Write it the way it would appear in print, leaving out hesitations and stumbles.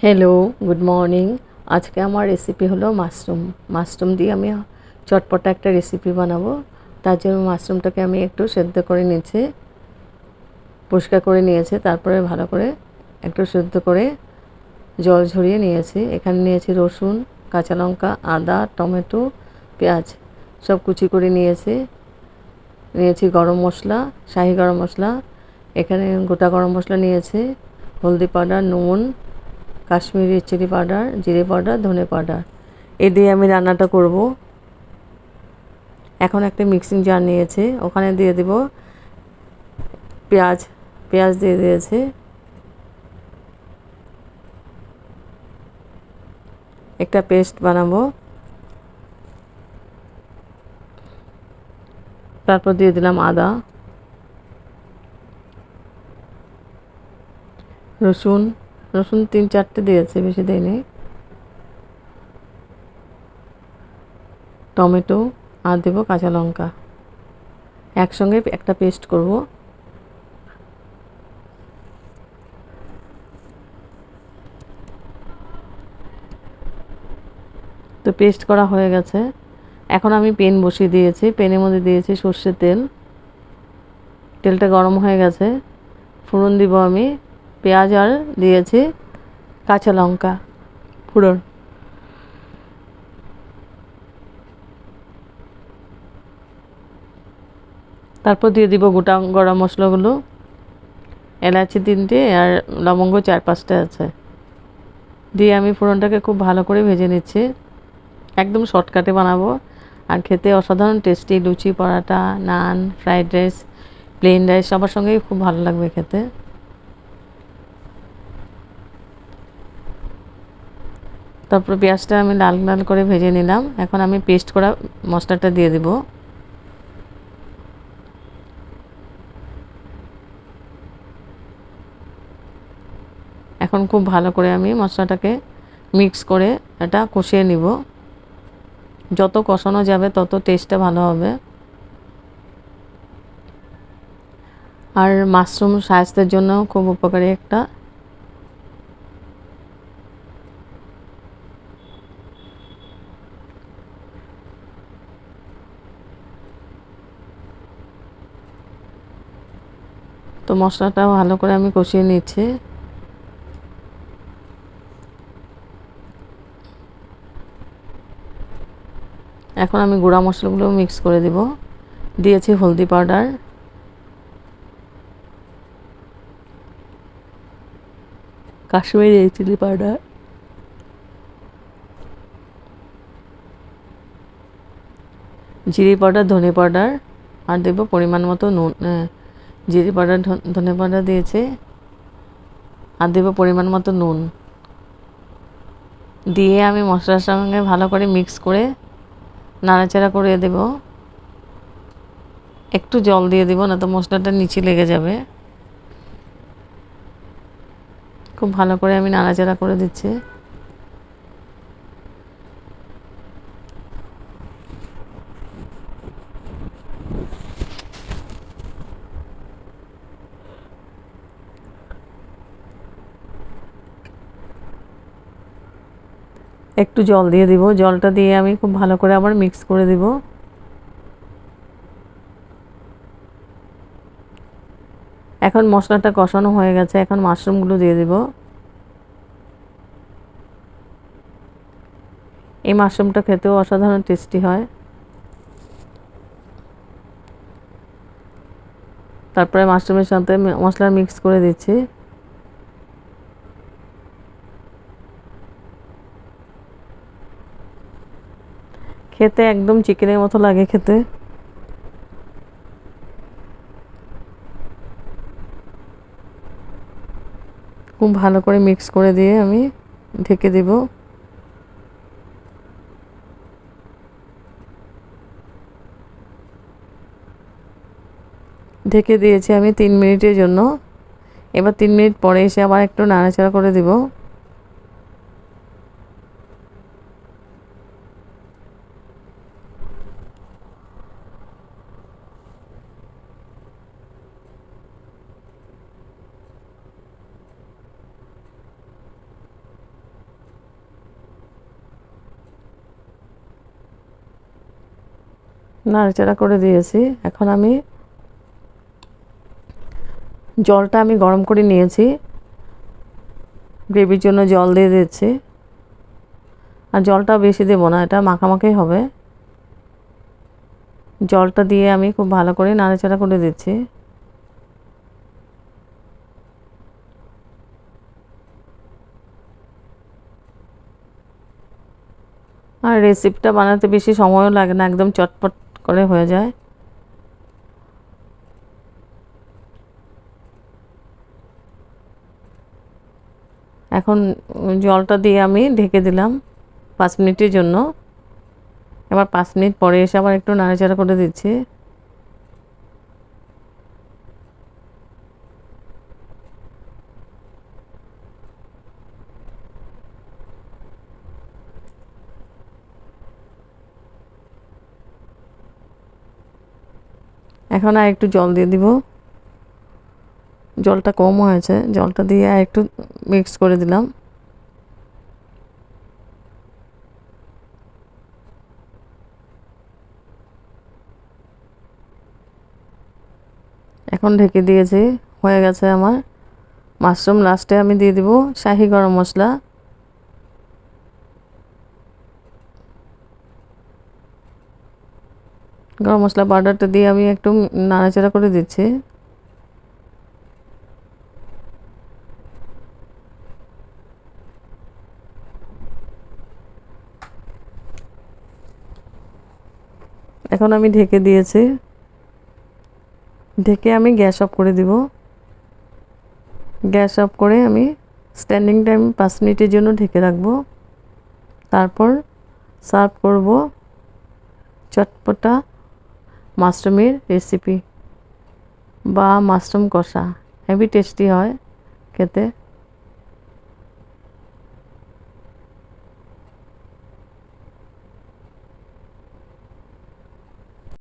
Hello, good morning. আজকে আমার recipe হলো মাশরুম দিয়ে আমি চটপটা একটা রেসিপি বানাবো। তার জন্য মাশরুমটাকে আমি একটু সেদ্ধ করে নিয়েছি, পরিষ্কার করে নিয়েছি, তারপরে ভালো করে একটু সেদ্ধ করে জল ঝরিয়ে নিয়েছি। এখানে নিয়েছি রসুন, কাঁচা লঙ্কা, আদা, টমেটো, পেঁয়াজ সব কুচি করে নিয়েছি গরম মশলা, শাহি গরম মশলা, এখানে গোটা গরম মশলা নিয়েছি, হলদি পাউডার, নুন, কাশ্মীরি চিলি পাউডার, জিরে পাউডার, ধনে পাউডার। এই দিয়ে আমি রান্নাটা করব। এখন একটা মিক্সিং জার নিয়েছি, ওখানে দিয়ে দেব পেঁয়াজ। পেঁয়াজ দিয়ে দিয়েছি, একটা পেস্ট বানাবো। তারপর দিয়ে দিলাম আদা, রসুন। রসুন 3-4টে দিয়েছি, বেশি দিইনি। টমেটো আর দেবো কাঁচা লঙ্কা। একসঙ্গে একটা পেস্ট করব। তো পেস্ট করা হয়ে গেছে। এখন আমি পেন বসিয়ে দিয়েছি, পেনের মধ্যে দিয়েছি সর্ষের তেল। তেলটা গরম হয়ে গেছে, ফোড়ন দিব আমি। পেঁয়াজ আর দিয়েছি কাঁচা লঙ্কা ফোড়ন। তারপর দিয়ে দিব গোটা গরম মশলাগুলো, এলাচি 3টে আর লবঙ্গ 4-5টা আছে। দিয়ে আমি ফোড়নটাকে খুব ভালো করে ভেজে নিচ্ছি। একদম শর্টকাটে বানাবো, আর খেতে অসাধারণ টেস্টি। লুচি, পরাটা, নান, ফ্রাইড রাইস, প্লেন রাইস সবার সঙ্গেই খুব ভালো লাগবে খেতে। তারপর পেঁয়াজটা আমি লাল লাল করে ভেজে নিলাম। এখন আমি পেস্ট করা মশলাটা দিয়ে দেব। এখন খুব ভালো করে আমি মশলাটাকে মিক্স করে এটা কষিয়ে নিব। যত কষানো যাবে তত টেস্টটা ভালো হবে। আর মাশরুম স্বাস্থ্যের জন্য খুব উপকারী একটা। তো মশলাটা ভালো করে আমি কষিয়ে নিচ্ছি। এখন আমি গুঁড়া মশলাগুলো মিক্স করে দিব। দিয়েছি হলদি পাউডার, কাশ্মীরি চিলি পাউডার, জিরে পাউডার, ধনে পাউডার, আর দেব পরিমাণ মতো নুন। জিরে পাউডার, ধনে পাউডার দিয়েছি, আর দেব পরিমাণ মতো নুন। দিয়ে আমি মশলার সঙ্গে ভালো করে মিক্স করে নাড়াচাড়া করে দেব। একটু জল দিয়ে দেব, না তো মশলাটা নিচে লেগে যাবে। খুব ভালো করে আমি নাড়াচাড়া করে দিচ্ছি। একটু জল দিয়ে দিব, জলটা দিয়ে আমি খুব ভালো করে আবার মিক্স করে দিব। এখন মশলাটা কষানো হয়ে গেছে, এখন মাশরুমগুলো দিয়ে দিব। এই মাশরুমটা খেতেও অসাধারণ টেস্টি হয়। তারপরে মাশরুমের সাথে মশলা মিক্স করে দিচ্ছি। খেতে একদম চিকেনের মতো লাগে খেতে। খুব ভালো করে মিক্স করে দিয়ে আমি ঢেকে দেব। ঢেকে দিয়েছি আমি 3 মিনিটের জন্য। এবার 3 মিনিট পরে এসে আবার একটু নাড়াচাড়া করে দিব। নাড়াচাড়া করে দিয়েছি। এখন আমি জলটা গরম করে নিয়েছি, গ্রেভির জন্য জল দিয়ে দিচ্ছি। আর জলটা বেশি দেব না, এটা মাখামাখি হবে। জলটা দিয়ে আমি খুব ভালো করে নাড়াচাড়া করে দিচ্ছি। আর রেসিপিটা বানাতে বেশি সময়ও লাগে না, একদম চটপট করে হয়ে যায়। এখন জলটা দিয়ে আমি ঢেকে দিলাম 5 মিনিটের জন্য। এবার 5 মিনিট পরে এসে আবার একটু নাড়াচাড়া করে দিচ্ছি। এখন আর একটু জল দিয়ে দিব। জলটা কম হয়েছে, জলটা দিয়ে আর একটু মিক্স করে দিলাম। এখন ঢেকে দিয়েছি, হয়ে গেছে আমার মাশরুম। লাস্টে আমি দিয়ে দিব শাহি গরম মশলা। গরম মশলা পাউডারটা দিয়ে আমি একটু নাড়াচাড়া করে দিচ্ছি। এখন আমি ঢেকে দিয়েছি, ঢেকে আমি গ্যাস অফ করে দিব। গ্যাস অফ করে আমি স্ট্যান্ডিং টাইম 5 মিনিটের জন্য ঢেকে রাখবো। তারপর সার্ভ করব চটপটা মাশরুমের রেসিপি বা মাশরুম কষা। হেভি টেস্টি হয় খেতে।